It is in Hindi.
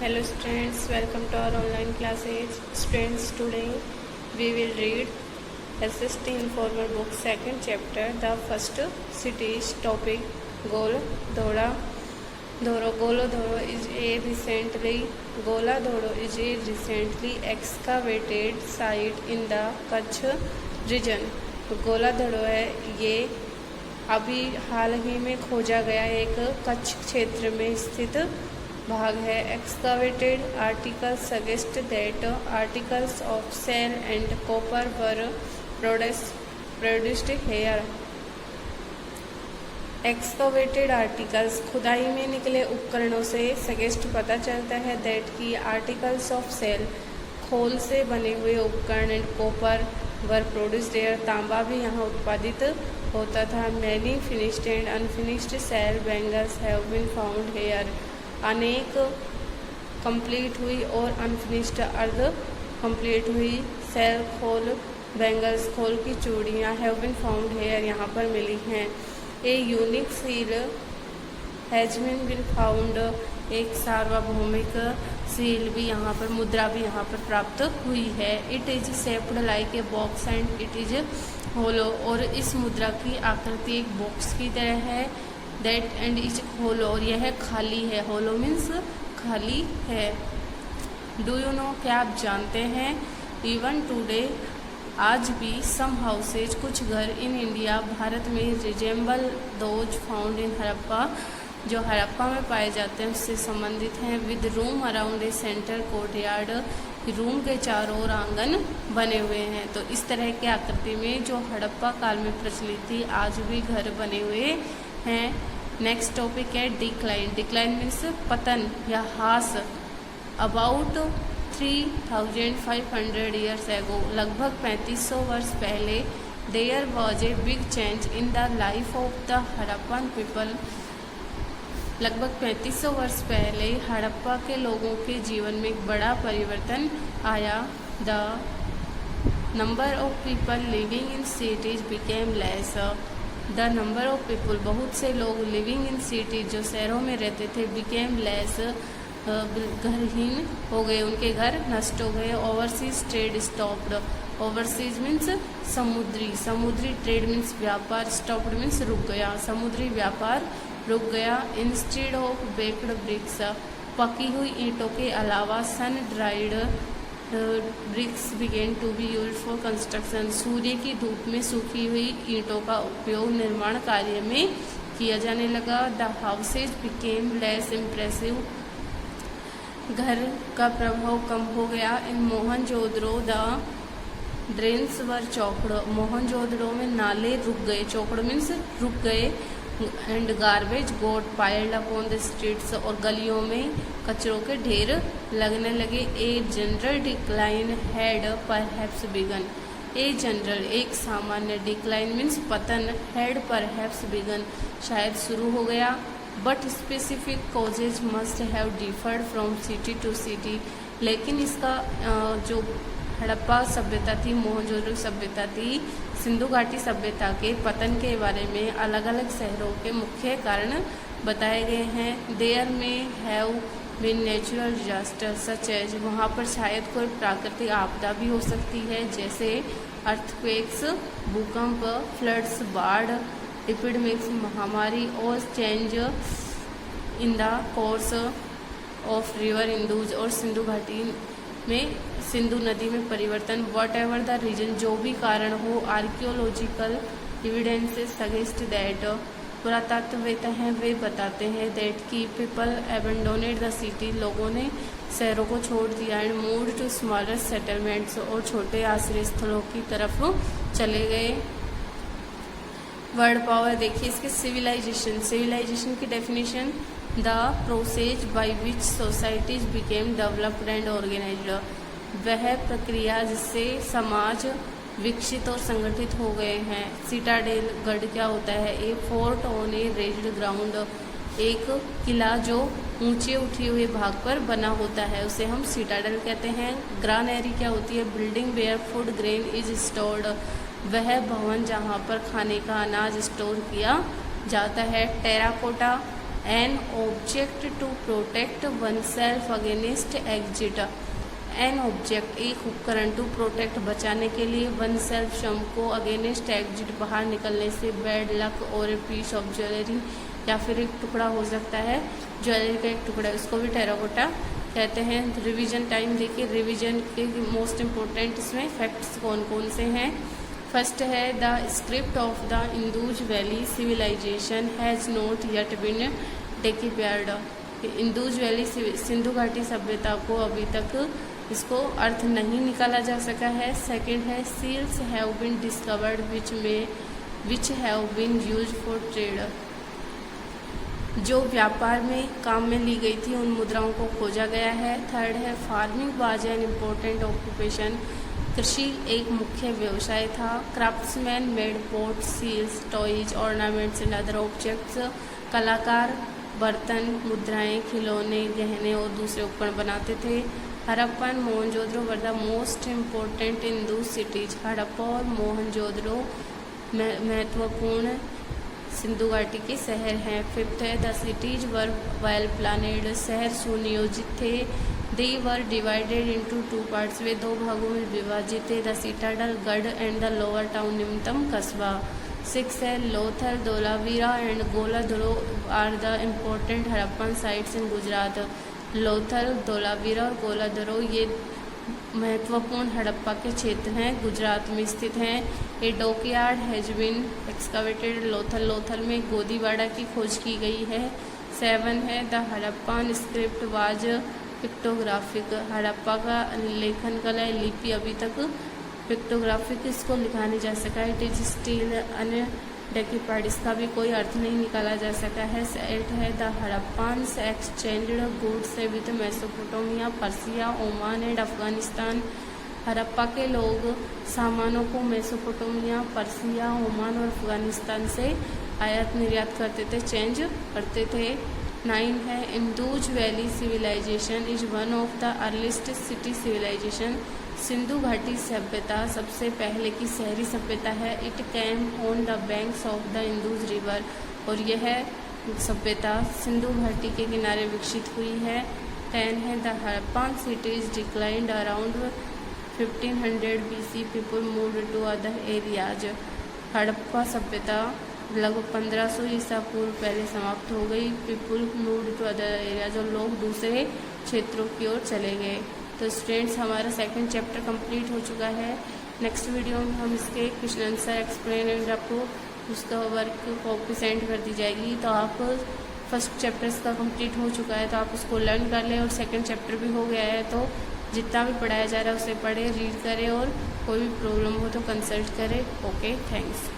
Hello students, welcome to our online classes. Students, today we will read SST Informal Book second chapter. The first cities topic Gola Dhoda. Gola Dhoda is a recently excavated site in the Kutch region. गोला धड़ो है ये अभी हाल ही में खोजा गया एक कच्छ क्षेत्र में स्थित भाग है. Excavated articles suggest that articles of shell and copper were produced here. Excavated articles खुदाई में निकले उपकरणों से सजेस्ट पता चलता है दैट की आर्टिकल्स ऑफ सेल खोल से बने हुए उपकरण and copper were produced here तांबा भी यहाँ उत्पादित होता था. Many finished and unfinished shell bangles have been found here. अनेक कंप्लीट हुई और अनफिनिश्ड अर्ध कंप्लीट हुई सेल खोल बैंगल्स खोल की चूड़ियाँ हैव बीन फाउंड हेयर यहाँ पर मिली हैं. A unique seal has been found. एक सार्वभौमिक सील भी यहाँ पर मुद्रा भी यहाँ पर प्राप्त हुई है. It is shaped like a box and it is hollow. और इस मुद्रा की आकृति एक बॉक्स की तरह है. दैट एंड इज होलो और यह खाली है. होलो मीन्स खाली है. डू यू नो क्या आप जानते हैं इवन टूडे आज भी सम हाउसेज कुछ घर इन इंडिया भारत में resemble those found in Harappa जो हड़प्पा में पाए जाते हैं उससे संबंधित हैं. With room around a centre courtyard. Room के चारों ओर आंगन बने हुए हैं. तो इस तरह की आकृति में जो हड़प्पा काल में प्रचलित थी आज भी घर बने हुए हैं. नेक्स्ट टॉपिक है डिक्लाइन. डिक्लाइन मीन्स पतन या ह्रास. अबाउट 3500 ईयर्स एगो लगभग 3500 वर्ष पहले there was a big change in the life of the Harappan people. लगभग 3500 वर्ष पहले हड़प्पा के लोगों के जीवन में एक बड़ा परिवर्तन आया. The number of people living in cities became less. The number of people बहुत से लोग लिविंग इन सिटीज जो शहरों में रहते थे बिकेम लेस घरहीन हो गए. उनके घर नष्ट हो गए. Overseas trade stopped. Overseas means समुद्री ट्रेड मीन्स व्यापार. स्टॉप्ड मीन्स रुक गया. समुद्री व्यापार रुक गया. इंस्टेड ऑफ बेक्ड ब्रिक्स पकी हुई ईंटों के अलावा sun dried bricks began to be used for construction. सूर्य की धूप में सूखी हुई ईंटों का उपयोग निर्माण कार्य में किया जाने लगा. The houses became less impressive. घर का प्रभाव कम हो गया. In Mohenjodaro the drains were choked. Mohenjodaro में नाले रुक गए. चौकड़ मीन्स रुक गए. And garbage got piled upon the streets और गलियों में कचरों के ढेर लगने लगे. A general decline had perhaps begun. A general एक सामान्य डिक्लाइन मीन्स पतन. हैड परहैप्स बिगन शायद शुरू हो गया. But specific causes must have deferred from city to city. लेकिन इसका जो हड़प्पा सभ्यता थी मोहनजोदड़ो सभ्यता थी सिंधु घाटी सभ्यता के पतन के बारे में अलग अलग शहरों के मुख्य कारण बताए गए हैं. There may have been natural disaster such as. वहाँ पर शायद कोई प्राकृतिक आपदा भी हो सकती है जैसे अर्थक्वेक्स भूकंप, फ्लड्स बाढ़, एपिडेमिक्स महामारी और change in the course of river Indus और सिंधु घाटी में सिंधु नदी में परिवर्तन. वॉट एवर द रीजन जो भी कारण हो. आर्कियोलॉजिकल एविडेंसेस सजेस्ट दैट पुरातत्ववेत्ता हैं वे बताते हैं दैट की पीपल एबेंडोनेड द सिटी लोगों ने शहरों को छोड़ दिया. And moved to smaller settlements और छोटे आश्रय स्थलों की तरफ चले गए. वर्ड पावर देखिए इसके. सिविलाइजेशन की definition the process by which societies became developed and organised. वह प्रक्रिया जिससे समाज विकसित और संगठित हो गए हैं. सिटाडेल गढ़ क्या होता है. A fort on a raised ground. एक किला जो ऊंचे उठे हुए भाग पर बना होता है उसे हम सिटाडेल कहते हैं. ग्रानरी क्या होती है. Building where food grain is stored. वह भवन जहाँ पर खाने का अनाज स्टोर किया जाता है. Terracotta an object to protect oneself against exit. An object एक उपकरण टू प्रोटेक्ट बचाने के लिए, वन सेल्फ स्वयं को, अगेंस्ट एग्जिट बाहर निकलने से, बैड लक और ए पीस ऑफ ज्वेलरी या फिर एक टुकड़ा हो सकता है ज्वेलरी का एक टुकड़ा, उसको भी टेराकोटा कहते हैं। रिवीजन टाइम देखिए, रिवीजन के मोस्ट इम्पोर्टेंट इसमें फैक्ट्स कौन कौन से हैं। फर्स्ट है the script of the Indus valley civilization has not yet been decrypted. Indus valley Sindhu घाटी सभ्यता को अभी तक इसको अर्थ नहीं निकाला जा सका है। सेकंड है seals have been discovered which have been used for trade. जो व्यापार में काम में ली गई थी उन मुद्राओं को खोजा गया है। थर्ड है farming was an important occupation. कृषि एक मुख्य व्यवसाय था। Craftsman made pot, seals, toys, ornaments and other objects. कलाकार बर्तन, मुद्राएं, खिलौने, गहने और दूसरे उपकरण बनाते थे। Harappan Mohenjodaro were the most important Indu cities. Harappa और मोहनजोदड़ो महत्वपूर्ण सिंधु घाटी के शहर हैं। फिफ्थ है the cities were well planned. शहर सुनियोजित थे। They were divided into two parts. वे दो भागों में विभाजित थे। द सिटाडल गढ़ एंड द लोअर टाउन निम्नतम कस्बा। सिक्स है Lothal, Dholavira and Goladhoro are the important Harappan sites in Gujarat. Lothal, Dholavira और गोलाधुरो ये महत्वपूर्ण हड़प्पा के क्षेत्र हैं, गुजरात में स्थित हैं। A dockyard has been excavated Lothal. Lothal में गोदीवाड़ा की खोज की गई है। 7 है the Harappan script was pictographic. Harappa का लेखन कला लिपि अभी तक पिक्टोग्राफिक इसको लिखा नहीं जा सका। इट इज स्टिल अनडेक्रिफाइड, इसका भी कोई अर्थ नहीं निकाला जा सका है। 8 है the Harappans exchanged goods with Mesopotamia, Persia, Oman and Afghanistan. Harappa के लोग सामानों को मेसोपोटामिया, पर्सिया, ओमान और अफगानिस्तान से आयात निर्यात करते थे, चेंज करते थे। 9 है Indus valley civilization is one of the earliest city civilization. Sindhu घाटी सभ्यता सबसे पहले की शहरी सभ्यता है। It came on the banks of the Indus river, और यह सभ्यता सिंधु घाटी के किनारे विकसित हुई है। 10 है the Harappan cities declined around 1500 BC। People moved to other areas. Harappa सभ्यता लगभग 1500 ईसा पूर्व पहले समाप्त हो गई। People moved to other areas, और लोग दूसरे क्षेत्रों की ओर चले गए। तो स्टूडेंट्स हमारा सेकंड चैप्टर कंप्लीट हो चुका है। नेक्स्ट वीडियो में हम इसके क्वेश्चन आंसर एक्सप्लेन एंड आपको उसका वर्क कॉपी सेंड कर दी जाएगी। तो आप फर्स्ट चैप्टर इसका कंप्लीट हो चुका है तो आप उसको लर्न कर लें, और सेकंड चैप्टर भी हो गया है तो जितना भी पढ़ाया जा रहा है उसे पढ़ें, रीड करें, और कोई भी प्रॉब्लम हो तो कंसल्ट करें। Okay, thanks.